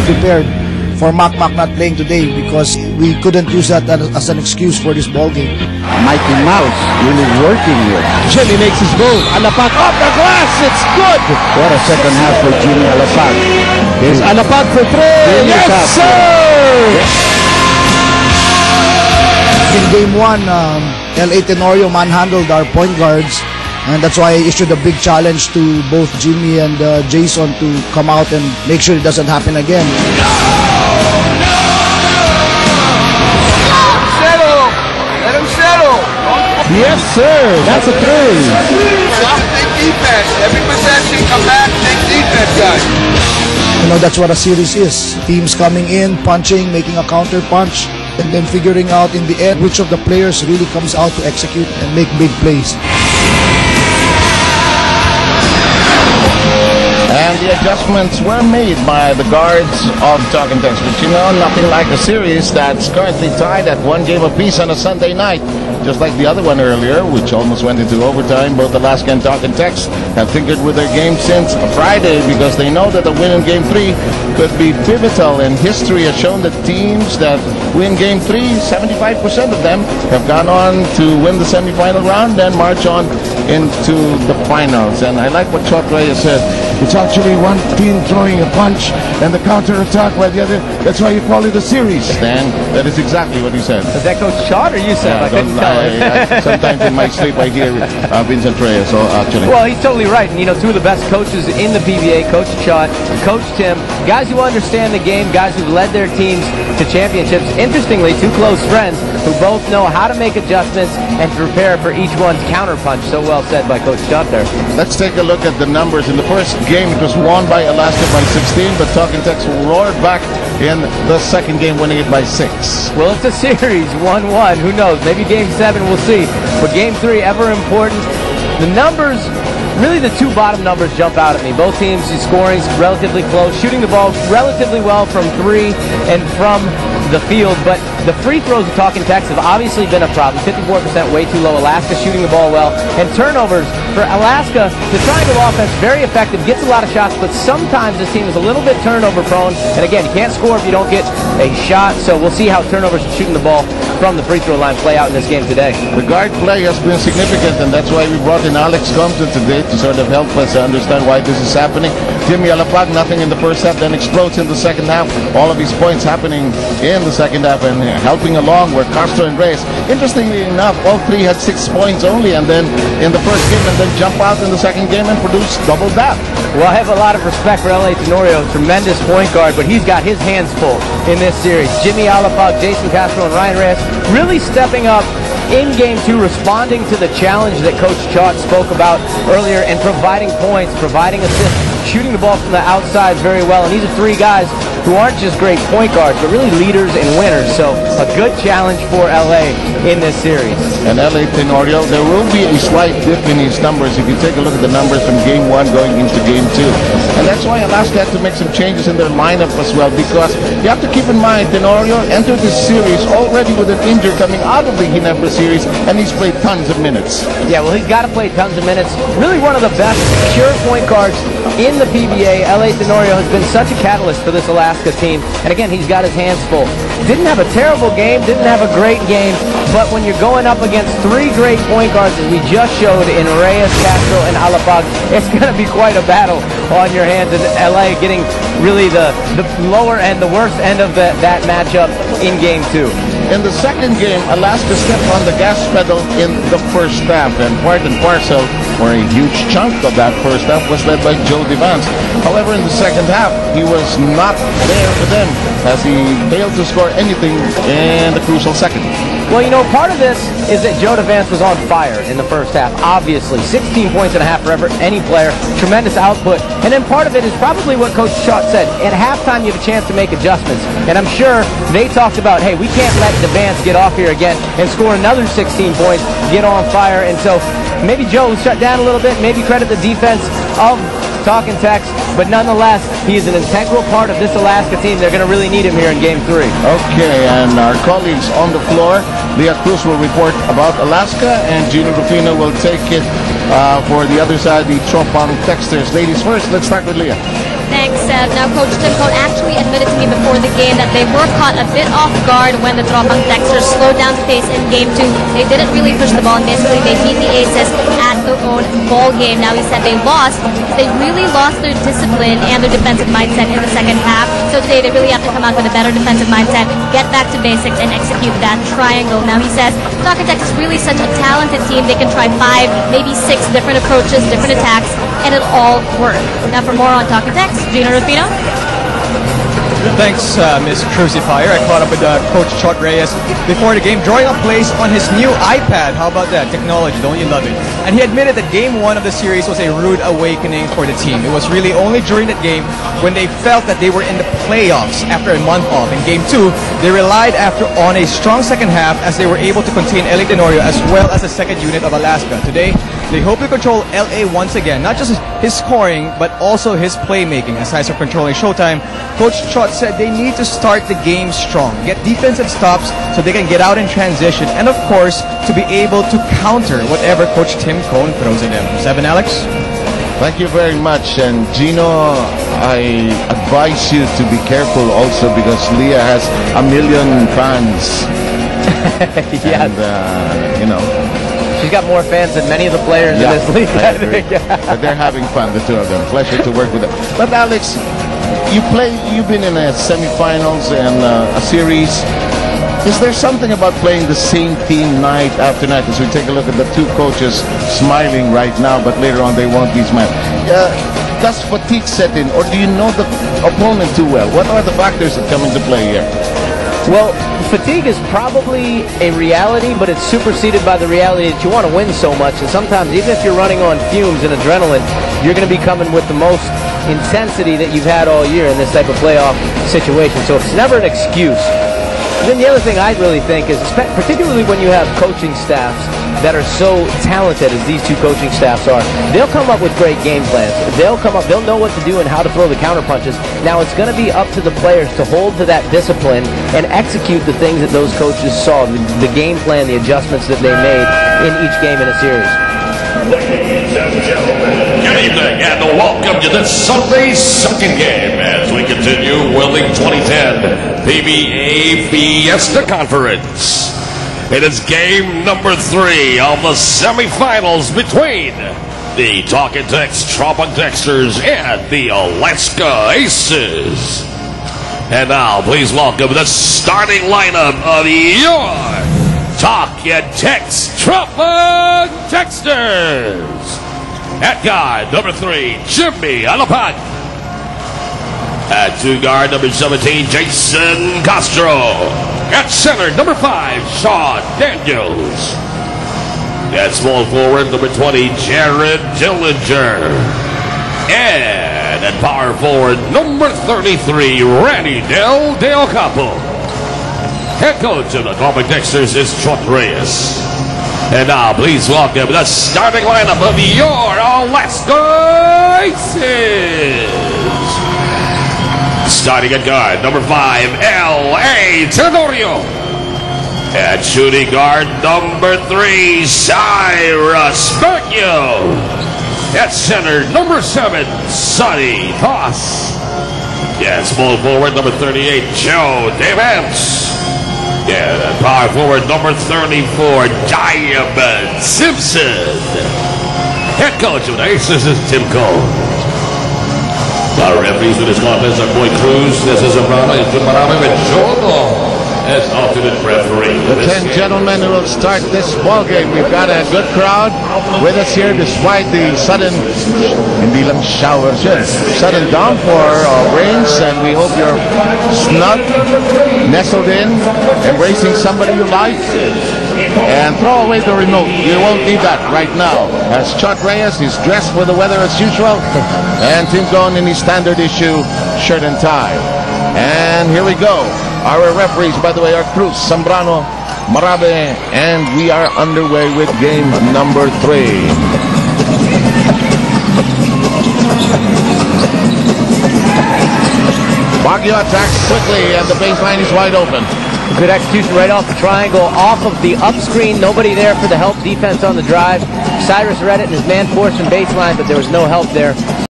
prepared for Mac not playing today because we couldn't use that as an excuse for this ball game. Mighty Mouse really working here. Jimmy makes his move. Alapag off the glass. It's good. What a second half for Jimmy Alapag. Here's Alapag for three. Yes, sir! In game 1, LA Tenorio manhandled our point guards, and that's why I issued a big challenge to both Jimmy and Jason to come out and make sure it doesn't happen again. Settle! Let him settle! Yes, sir. That's a three. Take defense. Every possession, come back, take defense, guys. You know, that's what a series is. Teams coming in, punching, making a counter punch, and then figuring out in the end which of the players really comes out to execute and make big plays. And the adjustments were made by the guards of Talking Tex. But you know, nothing like a series that's currently tied at 1 game apiece on a Sunday night. Just like the other one earlier, which almost went into overtime. Both Alaska and Talking Tex have tinkered with their game since Friday because they know that a win in Game 3 could be pivotal. And history has shown that teams that win Game 3, 75% of them have gone on to win the semifinal round and march on into the finals. And I like what Chot Reyes said. It's actually one team throwing a punch and the counter-attack by the other. That's why you call it a series. Dan, that is exactly what he said. Is that Coach Chot or you said? Yeah, I couldn't tell. sometimes in my sleep I hear Vincent Reyes, so actually. Well, he's totally right. And, you know, two of the best coaches in the PBA, Coach Chot, Coach Tim, guys who understand the game, guys who've led their teams to championships. Interestingly, two close friends who both know how to make adjustments and to prepare for each one's counterpunch. So well said by Coach Chot there. Let's take a look at the numbers. In the first game, it was won by Alaska by 16, but Talking Tex roared back in the second game, winning it by 6. Well, it's a series, 1-1. Who knows? Maybe Game 7, we'll see. But Game 3, ever important. The numbers, really the two bottom numbers jump out at me. Both teams scoring relatively close, shooting the ball relatively well from 3 and from the field, but the free throws of Talking Tex have obviously been a problem. 54% way too low. Alaska shooting the ball well. And turnovers for Alaska, the triangle offense, very effective, gets a lot of shots, but sometimes this team is a little bit turnover prone. And again, you can't score if you don't get a shot, so we'll see how turnovers and shooting the ball from the free throw line play out in this game today. The guard play has been significant, and that's why we brought in Alex Compton today to sort of help us understand why this is happening. Jimmy Alapag, nothing in the first half, then explodes in the second half. All of his points happening in the second half and helping along were Castro and Reyes. Interestingly enough, all three had 6 points only, and then in the first game, and then jump out in the second game and produce double that. Well, I have a lot of respect for LA Tenorio, tremendous point guard, but he's got his hands full in this series. Jimmy Alapag, Jason Castro, and Ryan Reyes really stepping up in Game 2, responding to the challenge that Coach Chot spoke about earlier and providing points, providing assists, shooting the ball from the outside very well. And these are 3 guys who aren't just great point guards, but really leaders and winners. So a good challenge for LA in this series. And LA Tenorio, there will be a slight dip in his numbers if you take a look at the numbers from Game 1 going into Game 2. And that's why Alaska had to make some changes in their lineup as well, because you have to keep in mind, Tenorio entered this series already with an injury coming out of the Ginebra series, and he's played tons of minutes. Yeah, well, he's got to play tons of minutes. Really one of the best pure point guards in the PBA. LA Tenorio has been such a catalyst for this Alaska team. And again, he's got his hands full. Didn't have a terrible game, didn't have a great game, but when you're going up against 3 great point guards, as we just showed in Reyes, Castro, and Alapag, it's going to be quite a battle on your hands. And LA getting really the lower end, the worst end of that matchup in Game 2. In the second game, Alaska stepped on the gas pedal in the first half, and part and parcel, or a huge chunk of that first half, was led by Joe Devance. However, in the second half, he was not there for them, as he failed to score anything in the crucial second. Well, you know, part of this is that Joe Devance was on fire in the first half, obviously. 16 points and a half for any player, tremendous output. And then part of it is probably what Coach Chot said. At halftime, you have a chance to make adjustments. And I'm sure they talked about, hey, we can't let Devance get off here again and score another 16 points, get on fire. And so maybe Joe shut down a little bit, maybe credit the defense of Talking Tex, but nonetheless, he is an integral part of this Alaska team. They're going to really need him here in Game 3. Okay, and our colleagues on the floor, Leah Cruz will report about Alaska, and Gino Rufino will take it for the other side, the Tropang Texters. Ladies first, let's start with Leah. Thanks. playing Seb. Now, Coach Tim Cone actually admitted to me before the game that they were caught a bit off guard when the Tropang Texters slowed down the pace in Game 2. They didn't really push the ball, and basically they beat the Aces at their own ball game. Now, he said they lost. They really lost their discipline and their defensive mindset in the second half. So today they really have to come out with a better defensive mindset, get back to basics, and execute that triangle. Now, he says Talking Tex is really such a talented team. They can try 5, maybe 6 different approaches, different attacks, and it'll all work. Now, for more on Talking Tex, Gino Rufino. Thanks, Ms. Crucifier. I caught up with Coach Chot Reyes before the game, drawing up plays on his new iPad. How about that? Technology, don't you love it? And he admitted that Game 1 of the series was a rude awakening for the team. It was really only during that game when they felt that they were in the playoffs after a month off. In Game 2, they relied on a strong second half as they were able to contain LA Tenorio as well as the second unit of Alaska. Today, they hope to control LA once again, not just his scoring, but also his playmaking. Aside from controlling Showtime, Coach Chot said they need to start the game strong, get defensive stops so they can get out in transition, and of course, to be able to counter whatever Coach Tim Cone throws at them. 7, Alex? Thank you very much. And Gino, I advise you to be careful also because Leah has 1 million fans. Yeah. And, you know. She's got more fans than many of the players in this league. I agree. But they're having fun, the two of them. Pleasure to work with them. But Alex, you've been in a semifinals and a series. Is there something about playing the same team night after night? As we take a look at the two coaches smiling right now, but later on they won't be smiling. Does fatigue set in, or do you know the opponent too well? What are the factors that come into play here? Well, fatigue is probably a reality, but it's superseded by the reality that you want to win so much. And sometimes, even if you're running on fumes and adrenaline, you're going to be coming with the most intensity that you've had all year in this type of playoff situation. So it's never an excuse. And then the other thing I really think is, particularly when you have coaching staffs that are so talented as these two coaching staffs are, they'll come up with great game plans. They'll know what to do and how to throw the counter punches. Now it's going to be up to the players to hold to that discipline and execute the things that those coaches saw, the game plan, the adjustments that they made in each game in a series. Ladies and gentlemen, good evening and welcome to this Sunday's second game as we continue with the 2010 PBA Fiesta Conference. It is game number 3 of the semifinals between the Talking Tex Tropang Texters and the Alaska Aces. And now, please welcome the starting lineup of your Talking Tex Tropang Texters. At guard, number 3, Jimmy Alapag. At 2 guard, number 17, Jason Castro. At center, number 5, Sean Daniels. At small forward, number 20, Jared Dillinger. And at power forward, number 33, Randy Del Capo. Head coach of the Tropang Texters is Chot Reyes. And now, please welcome the starting lineup of your Alaska Aces. Starting at guard, number 5, L.A. Tenorio. At shooting guard, number 3, Cyrus Bergio. At center, number 7, Sonny Toss. At small forward, number 38, Joe Devance. And at power forward, number 34, Diamond Simpson. Head coach of the Aces is Tim Cone. Our referees for this contest are Boy Cruz, this is Abrama, and Jumarame with Jono as alternate referee. The 10 gentlemen who will start this ball game. We've got a good crowd with us here despite the sudden, hindi lang showers, sudden downpour of rains, and we hope you're snug, nestled in, embracing somebody you like. And throw away the remote. You won't need that right now. As Chot Reyes is dressed for the weather as usual, and Tim Cone in his standard issue shirt and tie. And here we go. Our referees, by the way, are Cruz, Zambrano, Marabe, and we are underway with game number 3. Baguio attacks quickly, and the baseline is wide open. Good execution right off the triangle, off of the up screen. Nobody there for the help defense on the drive. Cyrus read it and his man forced from baseline, but there was no help there